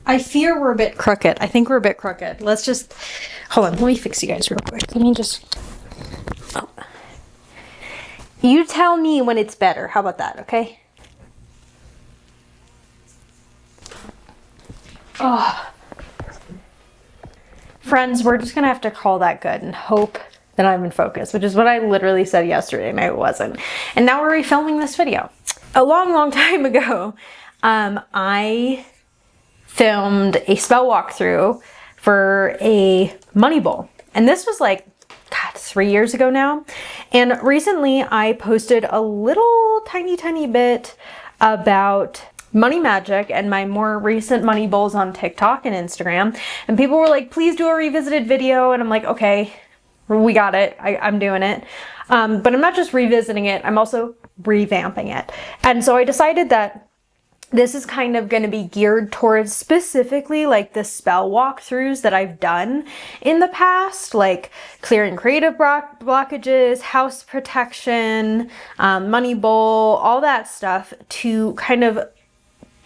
I fear we're a bit crooked. I think we're a bit crooked. Let's just, hold on, let me fix you guys real quick. Let me just, oh. You tell me when it's better. How about that, okay? Oh. Friends, we're just gonna have to call that good and hope that I'm in focus, which is what I literally said yesterday and I wasn't. And now we're refilming this video. A long time ago, I filmed a spell walkthrough for a money bowl. And this was like, God, 3 years ago now. And recently I posted a little tiny bit about money magic and my more recent money bowls on TikTok and Instagram. And people were like, please do a revisited video. And I'm like, okay, we got it. I'm doing it. But I'm not just revisiting it, I'm also revamping it. And so I decided that this is kind of going to be geared towards specifically like the spell walkthroughs that I've done in the past, like clearing creative blockages, house protection, money bowl, all that stuff, to kind of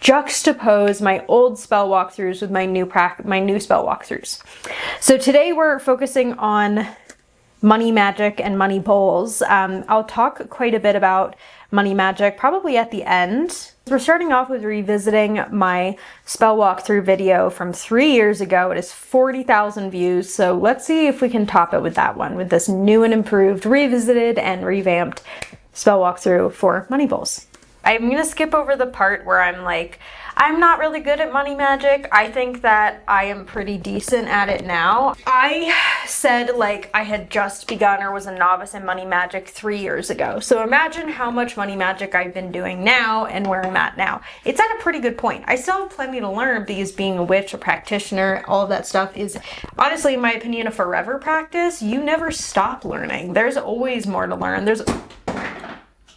juxtapose my old spell walkthroughs with my new spell walkthroughs. So today we're focusing on money magic and money bowls. I'll talk quite a bit about money magic probably at the end. We're starting off with revisiting my spell walkthrough video from 3 years ago. It is 40,000 views, so let's see if we can top it with that one, with this new and improved, revisited and revamped spell walkthrough for money bowls. I'm gonna skip over the part where I'm like, I'm not really good at money magic. I think that I am pretty decent at it now. I said like I had just begun or was a novice in money magic 3 years ago. So imagine how much money magic I've been doing now and where I'm at now. It's at a pretty good point. I still have plenty to learn because being a witch, a practitioner, all of that stuff is honestly, in my opinion, a forever practice. You never stop learning. There's always more to learn. There's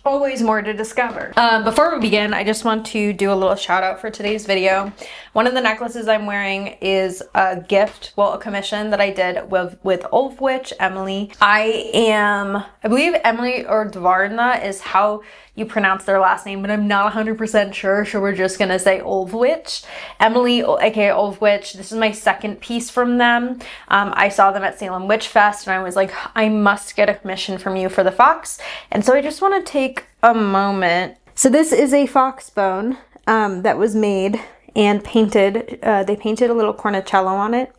always more to discover. Before we begin, I just want to do a little shout out for today's video. One of the necklaces I'm wearing is a gift, well, a commission that I did with Old Witch Emily. I believe Emily or Dvarna is how you pronounce their last name, but I'm not 100% sure, so we're just gonna say Old Witch. Emily, aka Old Witch, this is my second piece from them. I saw them at Salem Witch Fest and I was like, I must get a commission from you for the fox. And so I just wanna take a moment. So this is a fox bone that was made and painted. They painted a little cornicello on it.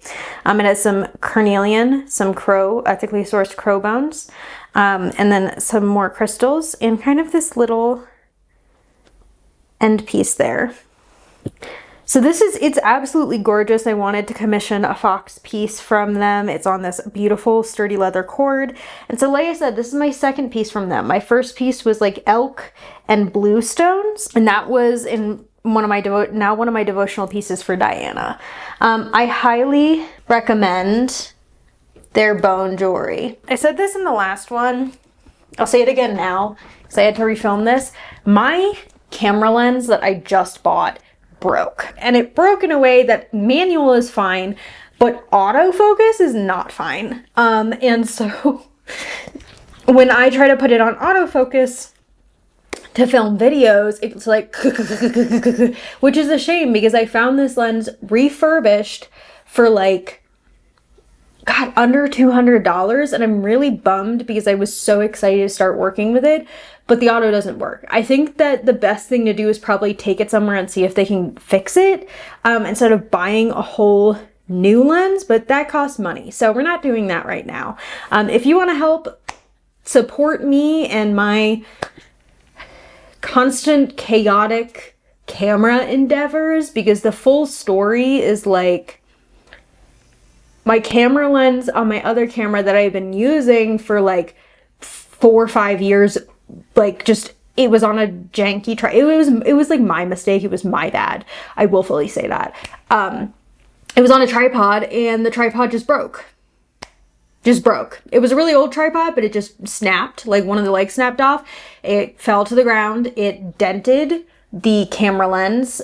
It has some carnelian, some crow, ethically sourced crow bones, and then some more crystals and kind of this little end piece there. So it's absolutely gorgeous. I wanted to commission a fox piece from them. It's on this beautiful sturdy leather cord. And so like I said, this is my second piece from them. My first piece was like elk and blue stones, and that was in one of my devotional pieces for Diana. I highly recommend their bone jewelry. I said this in the last one. I'll say it again now because I had to refilm this. My camera lens that I just bought broke, and it broke in a way that manual is fine, but autofocus is not fine. And so when I try to put it on autofocus to film videos, it's like, which is a shame because I found this lens refurbished for like, God, under $200, and I'm really bummed because I was so excited to start working with it, but the auto doesn't work. I think that the best thing to do is probably take it somewhere and see if they can fix it instead of buying a whole new lens, but that costs money. So we're not doing that right now. If you want to help support me and my constant chaotic camera endeavors, because the full story is like my camera lens on my other camera that I've been using for like 4 or 5 years, like just, it was on a janky it was like my mistake. It was my bad. I will fully say that. It was on a tripod and the tripod just broke. It was a really old tripod, but it just snapped, like one of the legs snapped off. It fell to the ground. It dented the camera lens.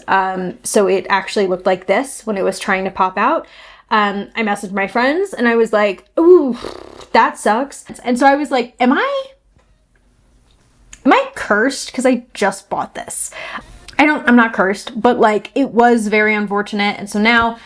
So it actually looked like this when it was trying to pop out. I messaged my friends and I was like, ooh, that sucks. And so I was like, am I cursed? Because I just bought this. I'm not cursed, but like it was very unfortunate. And so now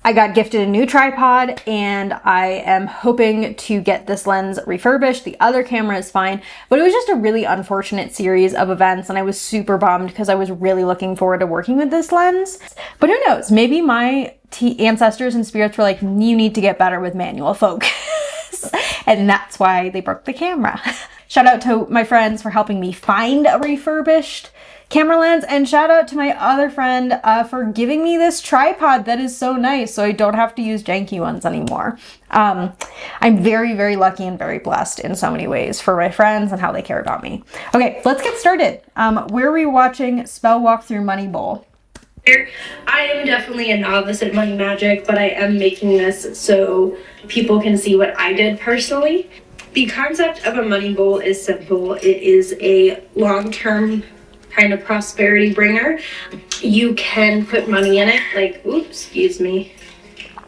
I got gifted a new tripod and I am hoping to get this lens refurbished. The other camera is fine, but it was just a really unfortunate series of events and I was super bummed because I was really looking forward to working with this lens. But who knows, maybe my ancestors and spirits were like, you need to get better with manual focus. And that's why they broke the camera. Shout out to my friends for helping me find a refurbished camera lens, and shout out to my other friend for giving me this tripod that is so nice so I don't have to use janky ones anymore. I'm very, very lucky and very blessed in so many ways for my friends and how they care about me. Okay, let's get started. Where are we watching Spell Walkthrough Money Bowl? I am definitely a novice at money magic, but I am making this so people can see what I did personally. The concept of a money bowl is simple. It is a long-term kind of prosperity bringer. You can put money in it, like, oops, excuse me,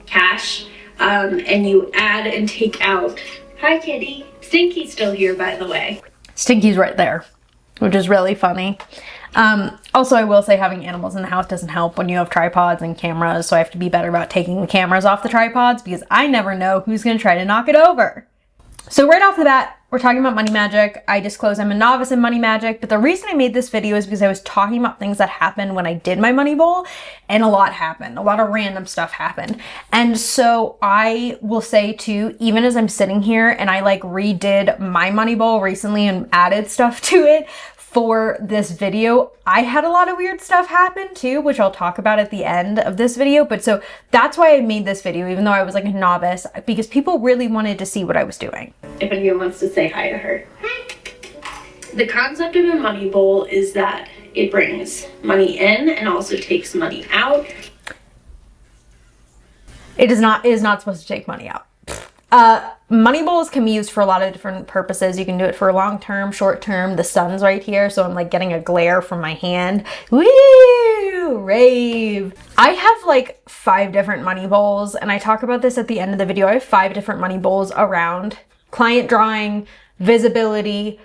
cash, and you add and take out. Hi, kitty. Stinky's still here, by the way. Stinky's right there, which is really funny. Also, I will say having animals in the house doesn't help when you have tripods and cameras, so I have to be better about taking the cameras off the tripods because I never know who's going to try to knock it over. So right off the bat, we're talking about money magic. I disclose I'm a novice in money magic, but the reason I made this video is because I was talking about things that happened when I did my money bowl, and a lot happened. A lot of random stuff happened. And so I will say too, even as I'm sitting here and I like redid my money bowl recently and added stuff to it for this video, I had a lot of weird stuff happen too, which I'll talk about at the end of this video. But so that's why I made this video, even though I was like a novice, because people really wanted to see what I was doing. If anyone wants to say hi to her. The concept of a money bowl is that it brings money in and also takes money out. It is not supposed to take money out. Money bowls can be used for a lot of different purposes. You can do it for long term, short term. The sun's right here, so I'm like getting a glare from my hand. Woo! Rave! I have like 5 different money bowls, and I talk about this at the end of the video. I have 5 different money bowls around client drawing, visibility,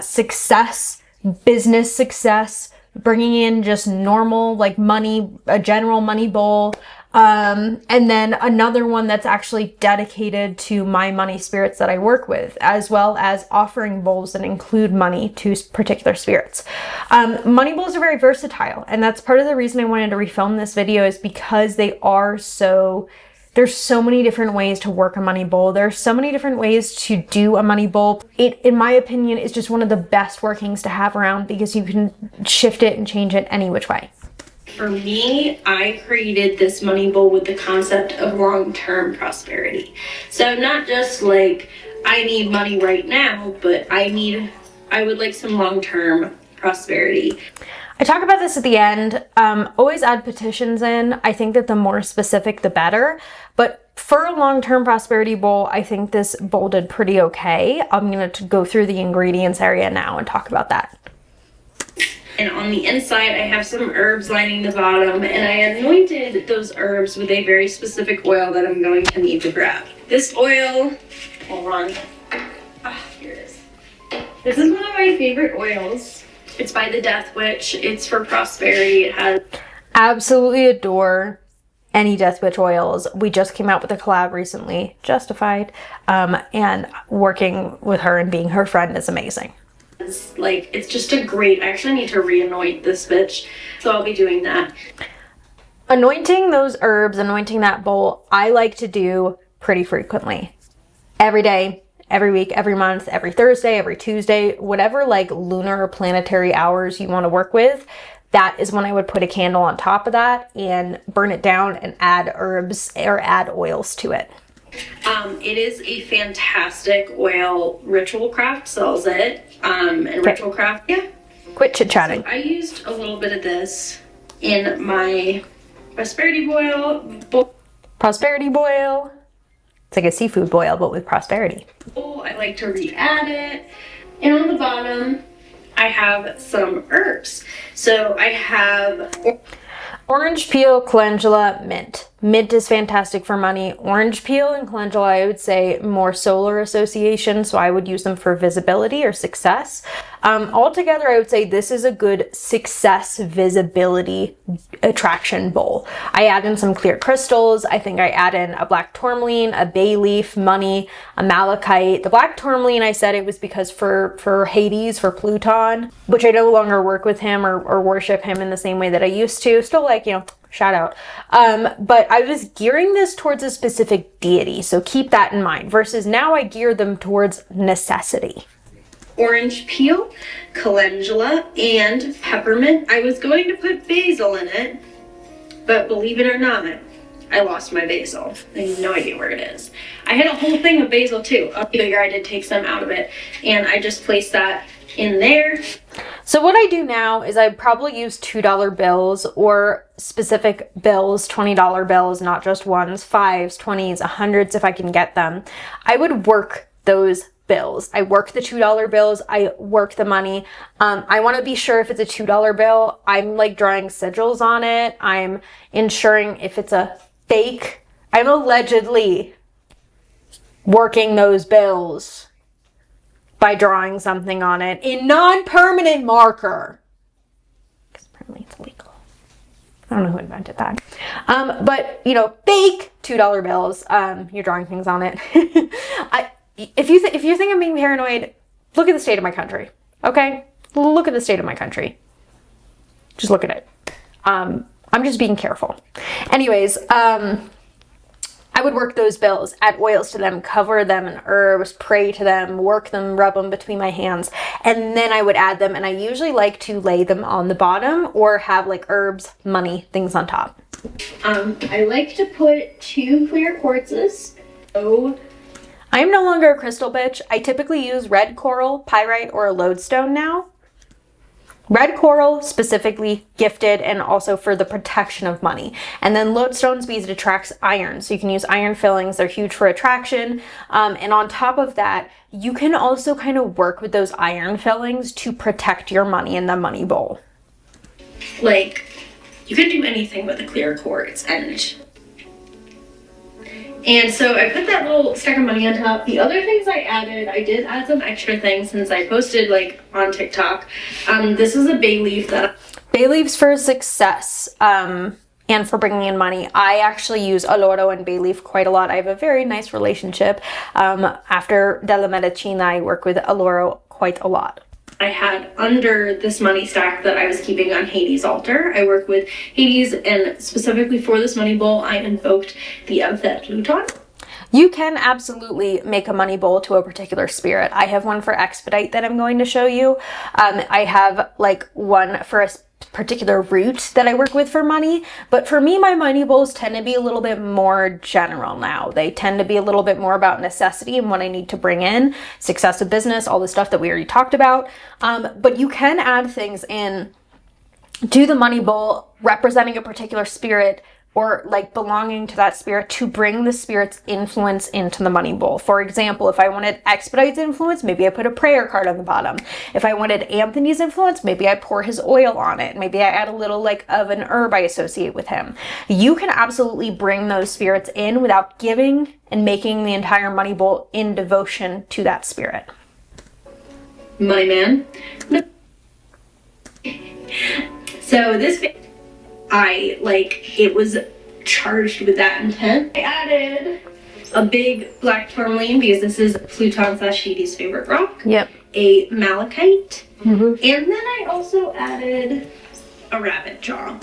success, business success, bringing in just normal like money, a general money bowl. And then another one that's actually dedicated to my money spirits that I work with, as well as offering bowls that include money to particular spirits. Money bowls are very versatile, and that's part of the reason I wanted to refilm this video, is because there's so many different ways to work a money bowl. There's so many different ways to do a money bowl. It, in my opinion, is just one of the best workings to have around because you can shift it and change it any which way. For me, I created this money bowl with the concept of long-term prosperity. So not just like, I need money right now, but I would like some long-term prosperity. I talk about this at the end. Always add petitions in. I think that the more specific, the better. But for a long-term prosperity bowl, I think this bowl did pretty okay. I'm going to go through the ingredients area now and talk about that. And on the inside, I have some herbs lining the bottom, and I anointed those herbs with a very specific oil that I'm going to need to grab. This oil, hold on. Here it is. This is one of my favorite oils. It's by the Death Witch. It's for prosperity. It has... Absolutely adore any Death Witch oils. We just came out with a collab recently, Justified, and working with her and being her friend is amazing. It's just a great, I actually need to re-anoint this bitch, so I'll be doing that. Anointing those herbs, anointing that bowl, I like to do pretty frequently. Every day, every week, every month, every Thursday, every Tuesday, whatever like lunar or planetary hours you want to work with, that is when I would put a candle on top of that and burn it down and add herbs or add oils to it. It is a fantastic oil. Ritual Craft sells it. And Ritual Craft, yeah. Quit chit-chatting. So I used a little bit of this in my prosperity boil. Prosperity boil. It's like a seafood boil, but with prosperity. I like to re-add it. And on the bottom, I have some herbs. So I have... Orange peel, calendula, mint. Mint is fantastic for money. Orange peel and calendula, I would say more solar association, so I would use them for visibility or success. Altogether, I would say this is a good success visibility attraction bowl. I add in some clear crystals. I think I add in a black tourmaline, a bay leaf, money, a malachite. The black tourmaline, I said it was because for Hades, for Pluton, which I no longer work with him or worship him in the same way that I used to. Still, like, you know, shout out. But I was gearing this towards a specific deity, so keep that in mind, versus now I gear them towards necessity. Orange peel, calendula, and peppermint. I was going to put basil in it, but believe it or not, I lost my basil. I have no idea where it is. I had a whole thing of basil too. I did take some out of it, and I just placed that in there. So what I do now is I probably use $2 bills or specific bills, $20 bills, not just ones, 5s, 20s, 100s if I can get them. I would work those bills. I work the $2 bills. I work the money. I want to be sure if it's a $2 bill, I'm like drawing sigils on it. I'm ensuring if it's a fake, I'm allegedly working those bills by drawing something on it in non-permanent marker. Because apparently it's illegal. I don't know who invented that. But, you know, fake $2 bills, you're drawing things on it. If you think I'm being paranoid, look at the state of my country, okay? Look at the state of my country. Just look at it. I'm just being careful. Anyways, I would work those bills, add oils to them, cover them in herbs, pray to them, work them, rub them between my hands, and then I would add them, and I usually like to lay them on the bottom or have like herbs, money, things on top. I like to put 2 clear quartzes. I am no longer a crystal bitch. I typically use red coral, pyrite, or a lodestone now. Red coral, specifically gifted and also for the protection of money. And then lodestones, because it attracts iron. So you can use iron fillings. They're huge for attraction. And on top of that, you can also kind of work with those iron fillings to protect your money in the money bowl. Like, you can do anything with a clear quartz. And so I put that little stack of money on top. The other things I did add some extra things since I posted like on TikTok. This is a bay leaf Bay leaves for success and for bringing in money. I actually use oloro and bay leaf quite a lot. I have a very nice relationship. After Della Medicina, I work with oloro quite a lot. I had under this money stack that I was keeping on Hades' altar. I work with Hades, and specifically for this money bowl, I invoked the Epithet Pluton. You can absolutely make a money bowl to a particular spirit. I have one for expedite that I'm going to show you. I have like one for a particular root that I work with for money, but for me, my money bowls tend to be a little bit more general now. They tend to be a little bit more about necessity and what I need to bring in, success of business, all the stuff that we already talked about. But you can add things in to the money bowl representing a particular spirit or like belonging to that spirit to bring the spirit's influence into the money bowl. For example, if I wanted Expedite's influence, maybe I put a prayer card on the bottom. If I wanted Anthony's influence, maybe I pour his oil on it. Maybe I add a little like of an herb I associate with him. You can absolutely bring those spirits in without giving and making the entire money bowl in devotion to that spirit. Money man. So this it was charged with that intent. I added a big black tourmaline because this is Pluton/Hades' favorite rock. Yep. A malachite. Mm-hmm. And then I also added a rabbit jaw.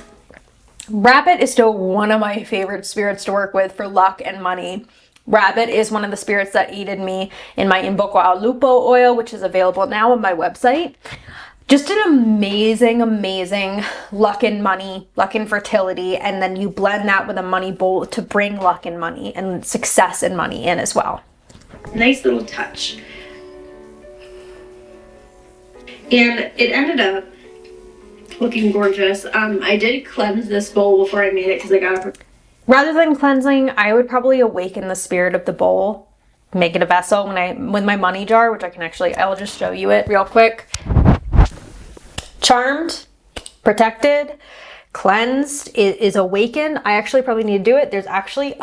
Rabbit is still one of my favorite spirits to work with for luck and money. Rabbit is one of the spirits that aided me in my Invoco al Lupo oil, which is available now on my website. Just an amazing, amazing luck and money, luck and fertility, and then you blend that with a money bowl to bring luck and money and success and money in as well. Nice little touch. And it ended up looking gorgeous. I did cleanse this bowl before I made it because I got it. Rather than cleansing, I would probably awaken the spirit of the bowl, make it a vessel with my money jar, which I'll just show you it real quick. Charmed, protected, cleansed, it is awakened. I actually probably need to do it. There's actually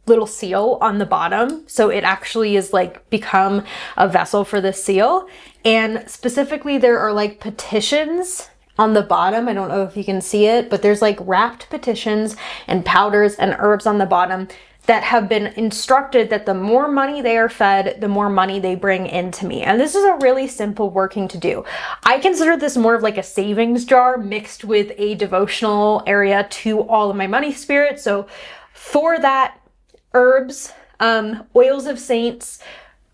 little seal on the bottom. So it actually is like become a vessel for the seal. And specifically there are like petitions on the bottom. I don't know if you can see it, but there's like wrapped petitions and powders and herbs on the bottom that have been instructed that the more money they are fed, the more money they bring into me. And this is a really simple working to do. I consider this more of like a savings jar mixed with a devotional area to all of my money spirits. So for that, herbs, oils of saints,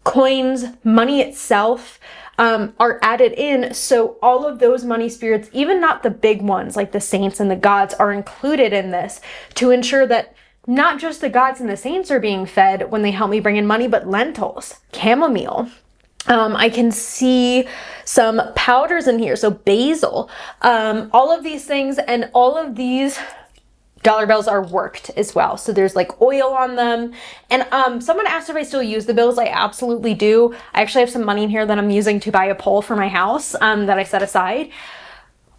coins, money itself, are added in. So all of those money spirits, even not the big ones like the saints and the gods, are included in this to ensure that not just the gods and the saints are being fed when they help me bring in money, but lentils, chamomile. I can see some powders in here. So basil, all of these things, and all of these dollar bills are worked as well. So there's like oil on them. And someone asked if I still use the bills. I absolutely do. I actually have some money in here that I'm using to buy a pole for my house that I set aside.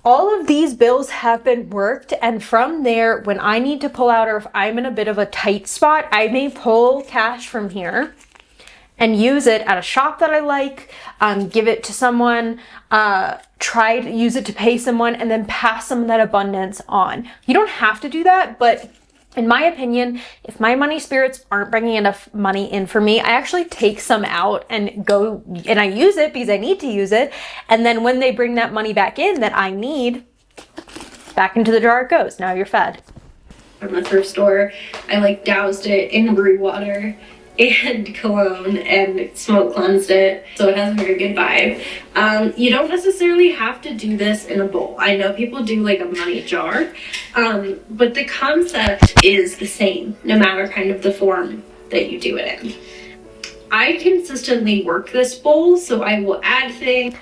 All of these bills have been worked, and from there, when I need to pull out or if I'm in a bit of a tight spot, I may pull cash from here and use it at a shop that I like, give it to someone, try to use it to pay someone, and then pass some of that abundance on. You don't have to do that, but in my opinion, if my money spirits aren't bringing enough money in for me, I actually take some out and go and I use it because I need to use it. And then when they bring that money back in that I need, back into the jar it goes. Now you're fed. From the thrift store, I like doused it in brew water and cologne and smoke cleansed it, so it has a very good vibe. You don't necessarily have to do this in a bowl. I know people do like a money jar, but the concept is the same no matter kind of the form that you do it in. I consistently work this bowl, so I will add things.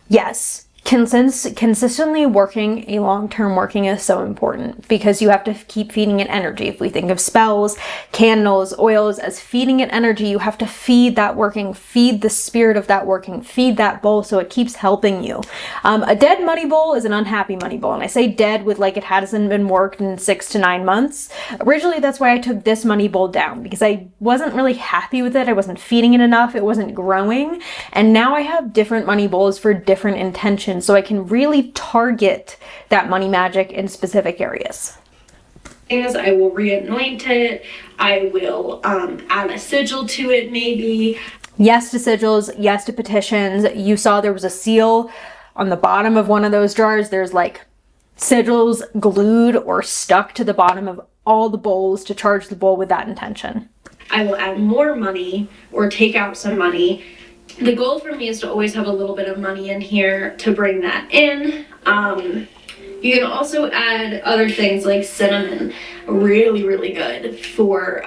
Yes. Consistently working, a long-term working is so important because you have to keep feeding it energy. If we think of spells, candles, oils as feeding it energy, you have to feed that working, feed the spirit of that working, feed that bowl so it keeps helping you. A dead money bowl is an unhappy money bowl. And I say dead with like it hasn't been worked in 6 to 9 months. Originally, that's why I took this money bowl down because I wasn't really happy with it. I wasn't feeding it enough. It wasn't growing. And now I have different money bowls for different intentions. So I can really target that money magic in specific areas. I will re-anoint it. I will add a sigil to it maybe. Yes to sigils, yes to petitions. You saw there was a seal on the bottom of one of those jars. There's like sigils glued or stuck to the bottom of all the bowls to charge the bowl with that intention. I will add more money or take out some money. The goal for me is to always have a little bit of money in here to bring that in. You can also add other things like cinnamon, really, really good for...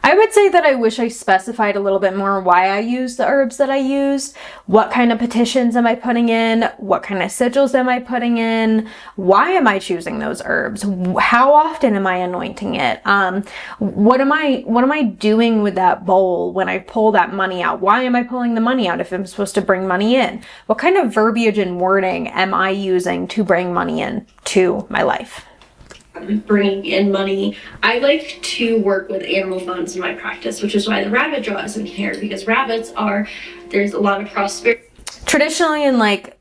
I would say that I wish I specified a little bit more why I use the herbs that I use. What kind of petitions am I putting in? What kind of sigils am I putting in? Why am I choosing those herbs? How often am I anointing it? What am I doing with that bowl when I pull that money out? Why am I pulling the money out if I'm supposed to bring money in? What kind of verbiage and wording am I using to bring money in to my life? Bringing in money. I like to work with animal bones in my practice, which is why the rabbit jaw is in here, because rabbits there's a lot of prosperity. Traditionally in like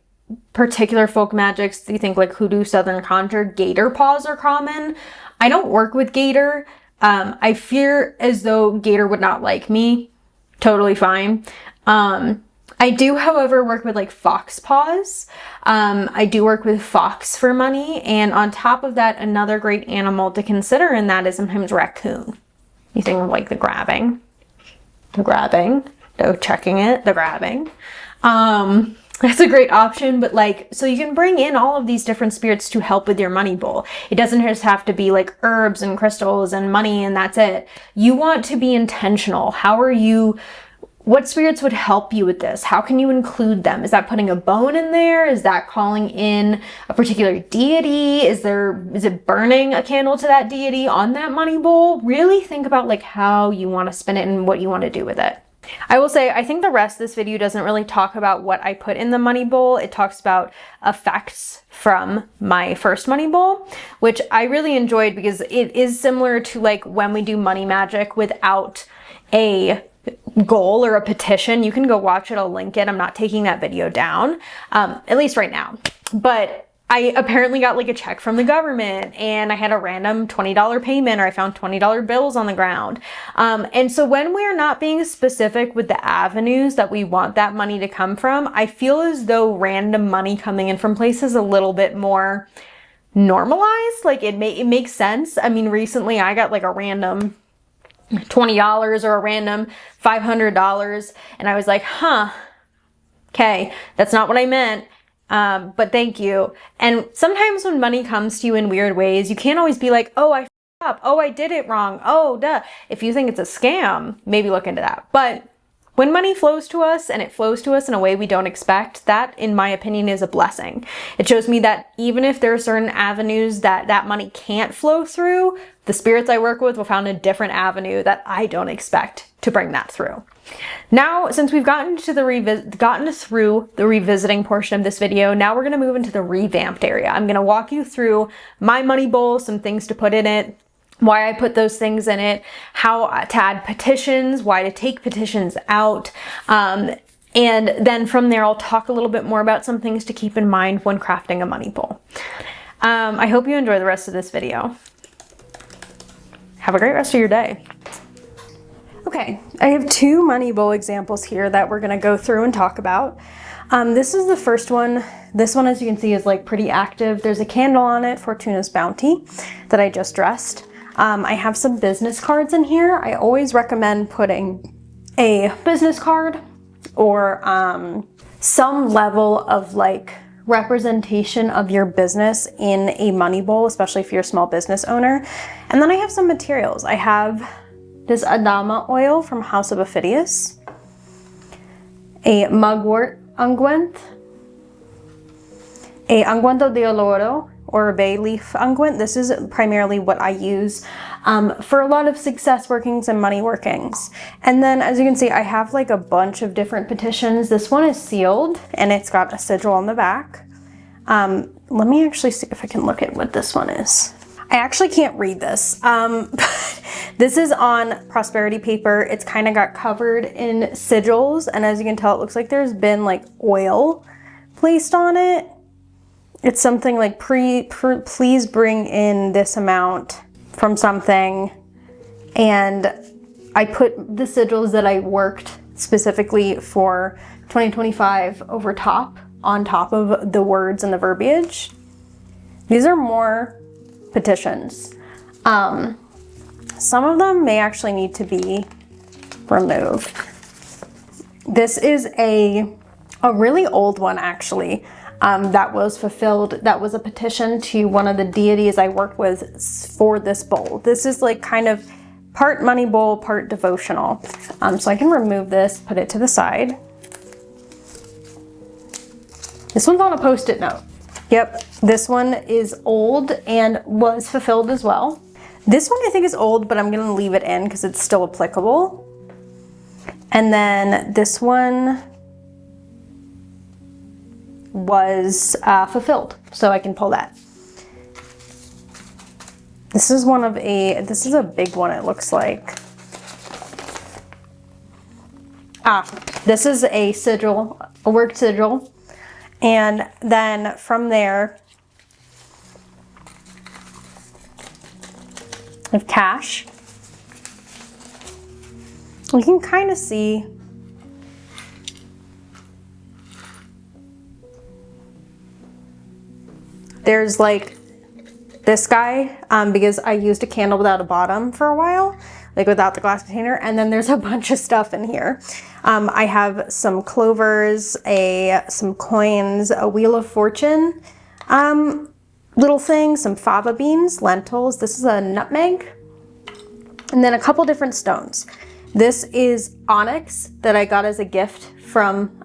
particular folk magics, you think like hoodoo, southern conjure, gator paws are common. I don't work with gator. I fear as though gator would not like me. Totally fine. I do, however, work with like fox paws. I do work with fox for money. And on top of that, another great animal to consider in that is sometimes raccoon. You think of like the grabbing, no checking it, the grabbing. That's a great option, but like, so you can bring in all of these different spirits to help with your money bowl. It doesn't just have to be like herbs and crystals and money and that's it. You want to be intentional. What spirits would help you with this? How can you include them? Is that putting a bone in there? Is that calling in a particular deity? Is it burning a candle to that deity on that money bowl? Really think about like how you want to spin it and what you want to do with it. I will say, I think the rest of this video doesn't really talk about what I put in the money bowl. It talks about effects from my first money bowl, which I really enjoyed because it is similar to like when we do money magic without a goal or a petition. You can go watch it, I'll link it. I'm not taking that video down, at least right now. But I apparently got like a check from the government and I had a random $20 payment, or I found $20 bills on the ground. And so when we're not being specific with the avenues that we want that money to come from, I feel as though random money coming in from places a little bit more normalized. Like it makes sense. I mean, recently I got like a random $20 or a random $500 and I was like, huh, okay, that's not what I meant. But thank you. And sometimes when money comes to you in weird ways, you can't always be like, oh, I f***ed up. Oh, I did it wrong. Oh, duh. If you think it's a scam, maybe look into that. But when money flows to us and it flows to us in a way we don't expect, that, in my opinion, is a blessing. It shows me that even if there are certain avenues that money can't flow through, the spirits I work with will find a different avenue that I don't expect to bring that through. Now, since we've gotten through the revisiting portion of this video, now we're going to move into the revamped area. I'm going to walk you through my money bowl, some things to put in it, why I put those things in it, how to add petitions, why to take petitions out, and then from there I'll talk a little bit more about some things to keep in mind when crafting a money bowl. I hope you enjoy the rest of this video. Have a great rest of your day. Okay, I have two money bowl examples here that we're gonna go through and talk about. This is the first one. This one, as you can see, is like pretty active. There's a candle on it, Fortuna's Bounty, that I just dressed. I have some business cards in here. I always recommend putting a business card or some level of like representation of your business in a money bowl, especially if you're a small business owner. And then I have some materials. I have this Adama oil from House of Ophidius, a mugwort unguent, a unguento de oloro, or a bay leaf unguent. This is primarily what I use for a lot of success workings and money workings. And then, as you can see, I have like a bunch of different petitions. This one is sealed and it's got a sigil on the back. Let me actually see if I can look at what this one is. I actually can't read this. This is on prosperity paper. It's kind of got covered in sigils, and as you can tell, it looks like there's been like oil placed on it. It's something like please bring in this amount from something. And I put the sigils that I worked specifically for 2025 on top of the words and the verbiage. These are more petitions. Some of them may actually need to be removed. This is a really old one actually, that was fulfilled. That was a petition to one of the deities I worked with for this bowl. This is like kind of part money bowl, part devotional. So I can remove this, put it to the side. This one's on a post-it note. Yep, this one is old and was fulfilled as well. This one I think is old, but I'm gonna leave it in because it's still applicable. And then this one was fulfilled, so I can pull that. This is this is a big one, it looks like. This is a sigil, a worked sigil. And then from there, I have cash. You can kind of see there's like this guy, because I used a candle without a bottom for a while, like without the glass container, and then there's a bunch of stuff in here. I have some clovers, some coins, a wheel of fortune, little things, some fava beans, lentils. This is a nutmeg, and then a couple different stones. This is onyx that I got as a gift from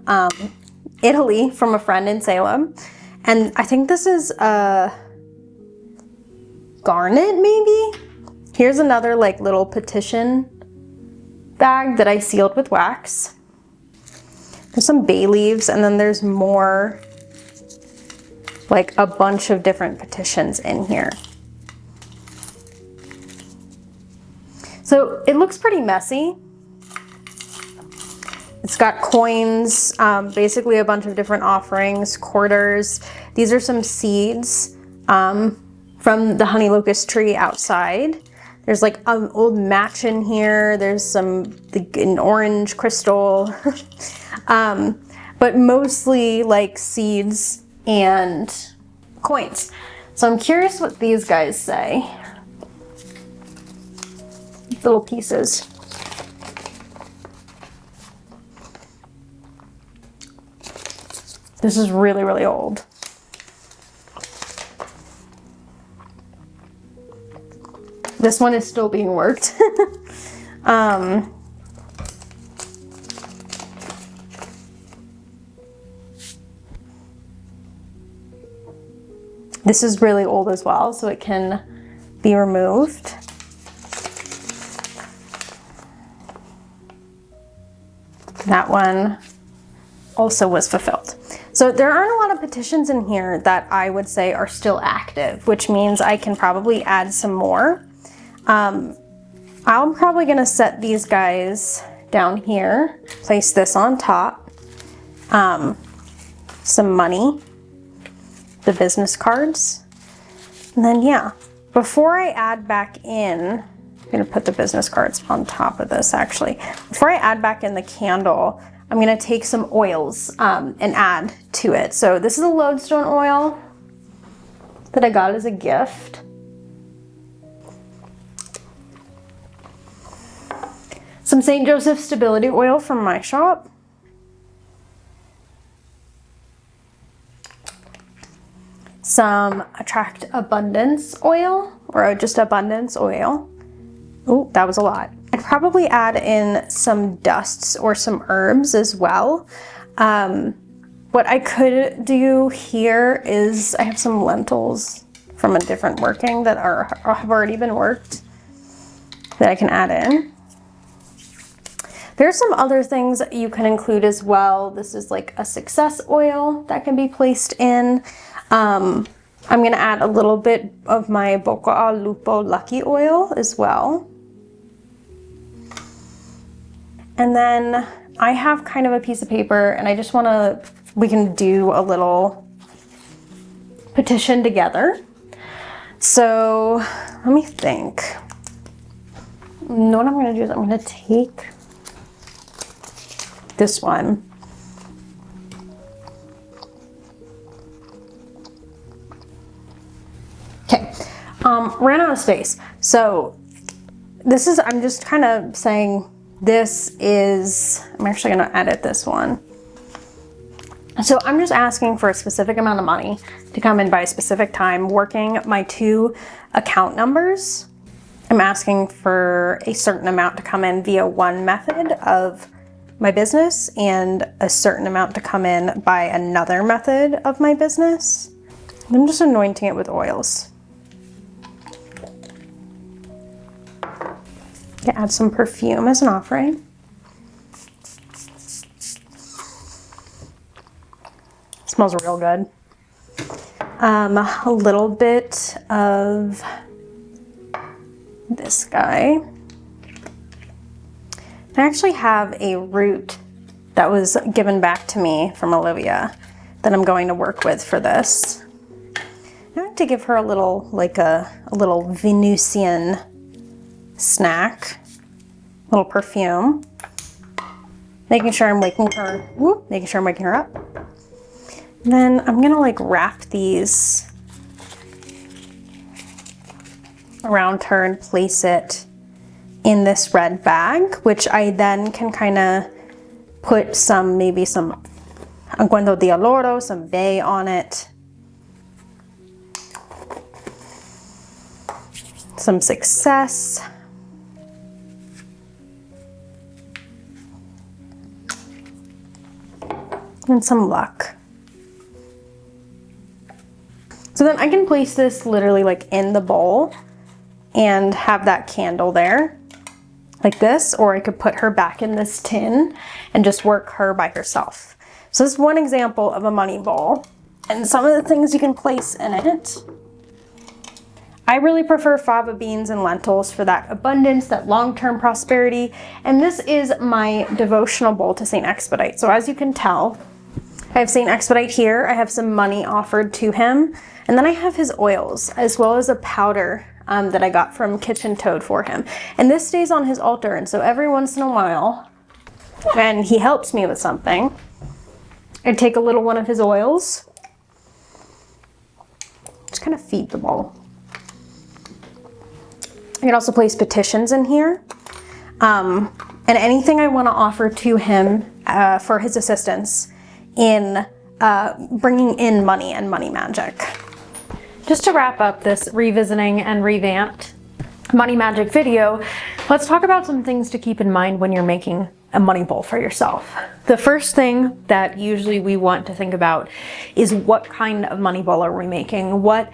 Italy from a friend in Salem, and I think this is a garnet maybe. Here's another like little petition bag that I sealed with wax. There's some bay leaves, and then there's more, like a bunch of different petitions in here. So it looks pretty messy. It's got coins, basically a bunch of different offerings, quarters. These are some seeds from the honey locust tree outside. There's like an old match in here. There's an orange crystal, but mostly like seeds and coins. So I'm curious what these guys say. Little pieces. This is really, really old. This one is still being worked. This is really old as well, so it can be removed. That one also was fulfilled. So there aren't a lot of petitions in here that I would say are still active, which means I can probably add some more. I'm probably gonna set these guys down here, place this on top, some money, the business cards, and then yeah, before I add back in, I'm gonna put the business cards on top of this actually. Before I add back in the candle, I'm gonna take some oils and add to it. So this is a lodestone oil that I got as a gift. Some St. Joseph Stability Oil from my shop. Some Attract Abundance Oil, or just Abundance Oil. Oh, that was a lot. I'd probably add in some dusts or some herbs as well. What I could do here is I have some lentils from a different working that have already been worked that I can add in. There's some other things that you can include as well. This is like a success oil that can be placed in. I'm gonna add a little bit of my Bocca al Lupo Lucky Oil as well. And then I have kind of a piece of paper and I just we can do a little petition together. So let me think. You know what I'm gonna do is I'm gonna take this one. Okay, ran out of space. So this is, I'm just kind of saying this is, I'm actually gonna edit this one. So I'm just asking for a specific amount of money to come in by a specific time, working my 2 account numbers. I'm asking for a certain amount to come in via one method of my business and a certain amount to come in by another method of my business. I'm just anointing it with oils. Add some perfume as an offering. Smells real good. A little bit of this guy. I actually have a root that was given back to me from Olivia that I'm going to work with for this. I like to give her a little, like a little Venusian snack, little perfume. Making sure I'm waking her up. And then I'm gonna like wrap these around her and place it in this red bag, which I then can kind of put maybe some unguento de oloro, some bay on it. Some success. And some luck. So then I can place this literally like in the bowl and have that candle there. like this, or I could put her back in this tin and just work her by herself. So this is one example of a money bowl, and some of the things you can place in it. I really prefer fava beans and lentils for that abundance, that long-term prosperity. And this is my devotional bowl to St. Expedite. So as you can tell, I have St. Expedite here. I have some money offered to him. And then I have his oils, as well as a powder that I got from Kitchen Toad for him. And this stays on his altar. And so every once in a while, when he helps me with something, I take a little one of his oils, just kind of feed the bowl. I can also place petitions in here, and anything I want to offer to him for his assistance in bringing in money and money magic. Just to wrap up this revisiting and revamped money magic video, let's talk about some things to keep in mind when you're making a money bowl for yourself. The first thing that usually we want to think about is what kind of money bowl are we making? What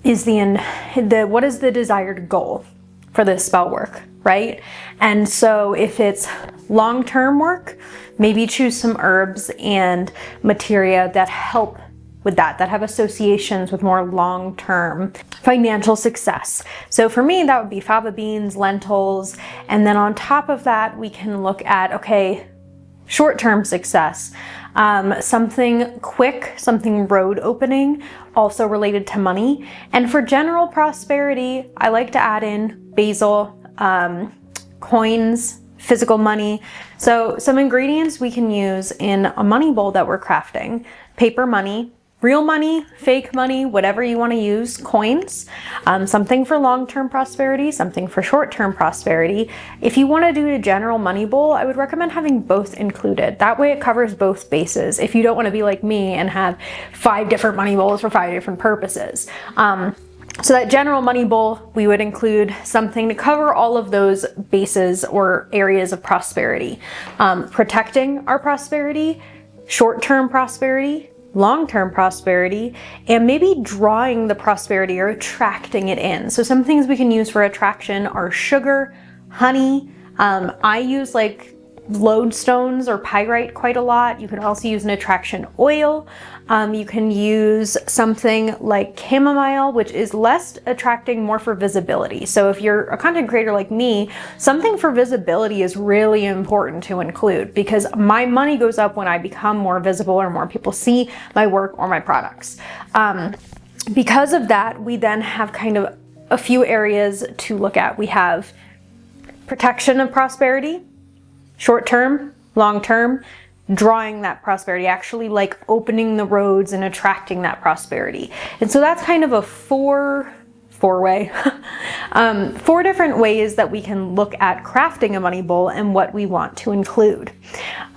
is the desired goal for this spell work, right? And so if it's long-term work, maybe choose some herbs and materia that help with that have associations with more long-term financial success. So for me, that would be fava beans, lentils, and then on top of that, we can look at, okay, short-term success, something quick, something road opening, also related to money. And for general prosperity, I like to add in basil, coins, physical money. So some ingredients we can use in a money bowl that we're crafting: paper money, real money, fake money, whatever you want to use, coins, something for long-term prosperity, something for short-term prosperity. If you want to do a general money bowl, I would recommend having both included. That way it covers both bases. If you don't want to be like me and have 5 different money bowls for 5 different purposes. So that general money bowl, we would include something to cover all of those bases or areas of prosperity. Protecting our prosperity, short-term prosperity, long-term prosperity, and maybe drawing the prosperity or attracting it in. So some things we can use for attraction are sugar, honey. I use like lodestones or pyrite quite a lot. You can also use an attraction oil. You can use something like chamomile, which is less attracting, more for visibility. So if you're a content creator like me, something for visibility is really important to include, because my money goes up when I become more visible or more people see my work or my products. Because of that, we then have kind of a few areas to look at. We have protection of prosperity, short-term, long-term, drawing that prosperity, actually like opening the roads and attracting that prosperity. And so that's kind of a four-way, 4 different ways that we can look at crafting a money bowl and what we want to include.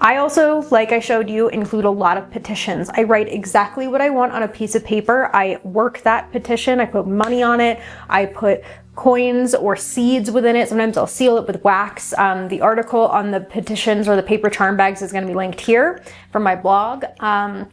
I also, like I showed you, include a lot of petitions. I write exactly what I want on a piece of paper. I work that petition, I put money on it, I put coins or seeds within it. Sometimes I'll seal it with wax. The article on the petitions or the paper charm bags is going to be linked here from my blog. And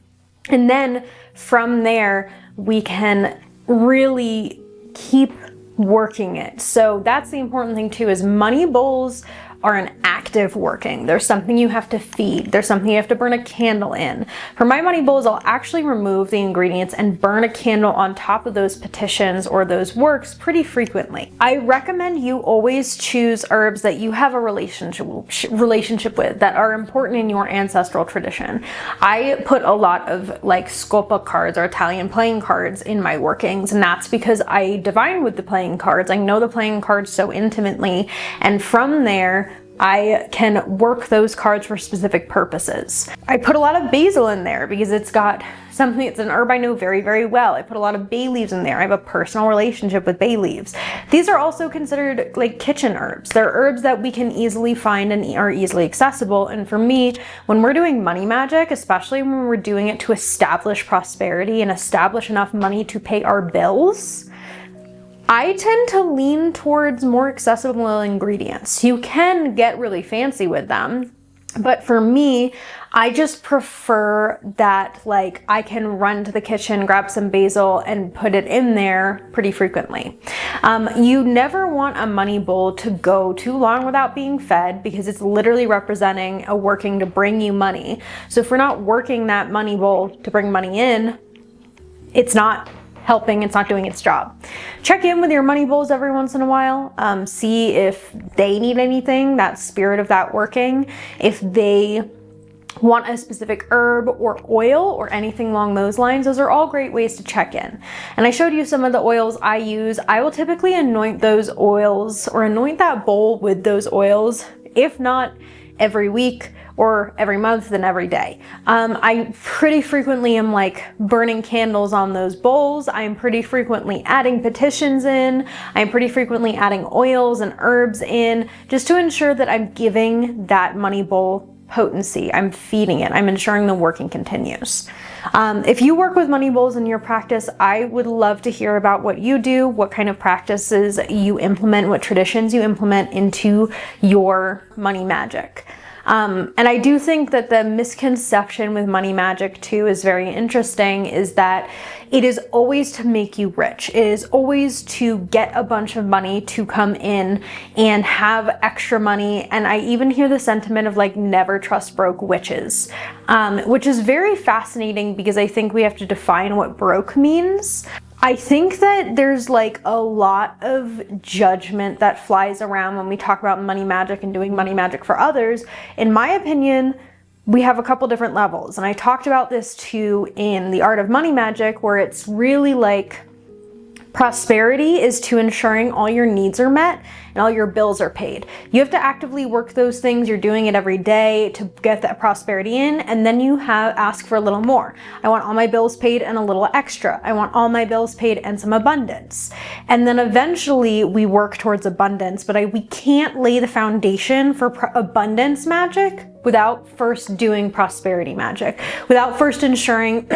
then from there, we can really keep working it. So that's the important thing too, is money bowls are an active working. There's something you have to feed. There's something you have to burn a candle in. For my money bowls, I'll actually remove the ingredients and burn a candle on top of those petitions or those works pretty frequently. I recommend you always choose herbs that you have a relationship with, that are important in your ancestral tradition. I put a lot of like Scopa cards or Italian playing cards in my workings, and that's because I divine with the playing cards. I know the playing cards so intimately, and from there, I can work those cards for specific purposes. I put a lot of basil in there because it's got something, it's an herb I know very, very well. I put a lot of bay leaves in there. I have a personal relationship with bay leaves. These are also considered like kitchen herbs. They're herbs that we can easily find and are easily accessible. And for me, when we're doing money magic, especially when we're doing it to establish prosperity and establish enough money to pay our bills, I tend to lean towards more accessible ingredients. You can get really fancy with them. But for me, I just prefer that like I can run to the kitchen, grab some basil and put it in there pretty frequently. You never want a money bowl to go too long without being fed because it's literally representing a working to bring you money. So if we're not working that money bowl to bring money in, it's not helping, it's not doing its job. Check in with your money bowls every once in a while. See if they need anything, that spirit of that working. If they want a specific herb or oil or anything along those lines, those are all great ways to check in. And I showed you some of the oils I use. I will typically anoint those oils or anoint that bowl with those oils, if not every week or every month, then every day. I pretty frequently am like burning candles on those bowls. I'm pretty frequently adding petitions in. I'm pretty frequently adding oils and herbs in just to ensure that I'm giving that money bowl potency. I'm feeding it. I'm ensuring the working continues. If you work with money bowls in your practice, I would love to hear about what you do, what kind of practices you implement, what traditions you implement into your money magic. And I do think that the misconception with money magic too is very interesting, is that it is always to make you rich. It is always to get a bunch of money to come in and have extra money. And I even hear the sentiment of like, never trust broke witches, which is very fascinating because I think we have to define what broke means. I think that there's like a lot of judgment that flies around when we talk about money magic and doing money magic for others. In my opinion, we have a couple different levels. And I talked about this too in The Art of Money Magic, where it's really like prosperity is to ensuring all your needs are met and all your bills are paid. You have to actively work those things. You're doing it every day to get that prosperity in, and then you ask for a little more. I want all my bills paid and a little extra. I want all my bills paid and some abundance. And then eventually we work towards abundance, but we can't lay the foundation for abundance magic without first doing prosperity magic, without first ensuring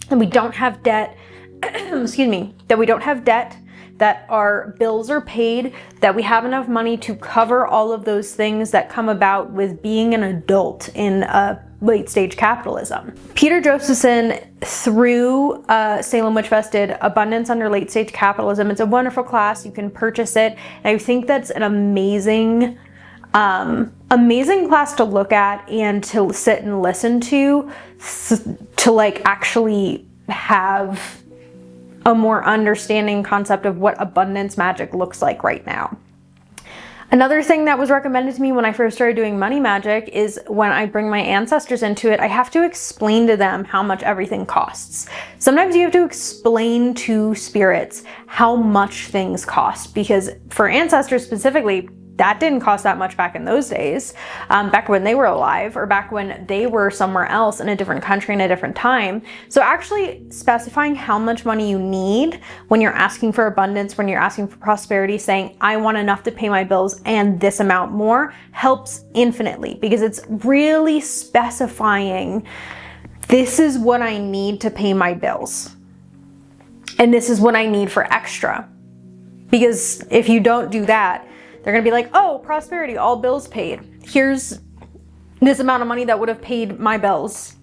that we don't have debt, excuse me, that we don't have debt, that our bills are paid, that we have enough money to cover all of those things that come about with being an adult in late stage capitalism. Peter Josephson, through Salem Witch Fest, did Abundance Under Late Stage Capitalism. It's a wonderful class. You can purchase it. And I think that's an amazing class to look at and to sit and listen to like actually have a more understanding concept of what abundance magic looks like right now. Another thing that was recommended to me when I first started doing money magic is when I bring my ancestors into it, I have to explain to them how much everything costs. Sometimes you have to explain to spirits how much things cost, because for ancestors specifically, that didn't cost that much back in those days, back when they were alive, or back when they were somewhere else in a different country in a different time. So actually specifying how much money you need when you're asking for abundance, when you're asking for prosperity, saying, I want enough to pay my bills and this amount more, helps infinitely, because it's really specifying, this is what I need to pay my bills, and this is what I need for extra. Because if you don't do that, they're gonna be like, oh, prosperity, all bills paid. Here's this amount of money that would have paid my bills.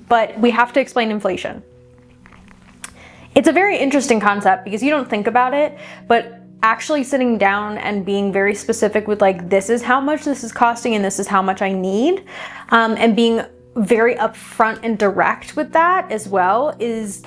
But we have to explain inflation. It's a very interesting concept because you don't think about it, but actually sitting down and being very specific with like, this is how much this is costing and this is how much I need, and being very upfront and direct with that as well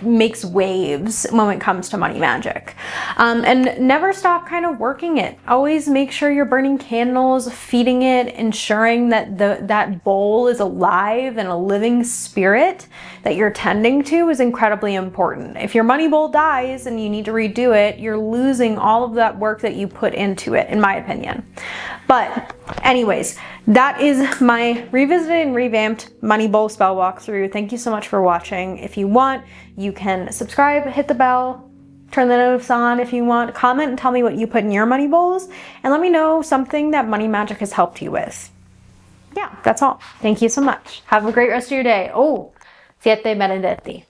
makes waves when it comes to money magic. And never stop kind of working it. Always make sure you're burning candles, feeding it, ensuring that that bowl is alive and a living spirit that you're tending to is incredibly important. If your money bowl dies and you need to redo it, you're losing all of that work that you put into it, in my opinion. But anyways, that is my revisited and revamped money bowl spell walkthrough. Thank you so much for watching. If you want, you can subscribe, hit the bell, turn the notifications on if you want, comment and tell me what you put in your money bowls, and let me know something that money magic has helped you with. Yeah, that's all. Thank you so much. Have a great rest of your day. Oh, siete benedetti.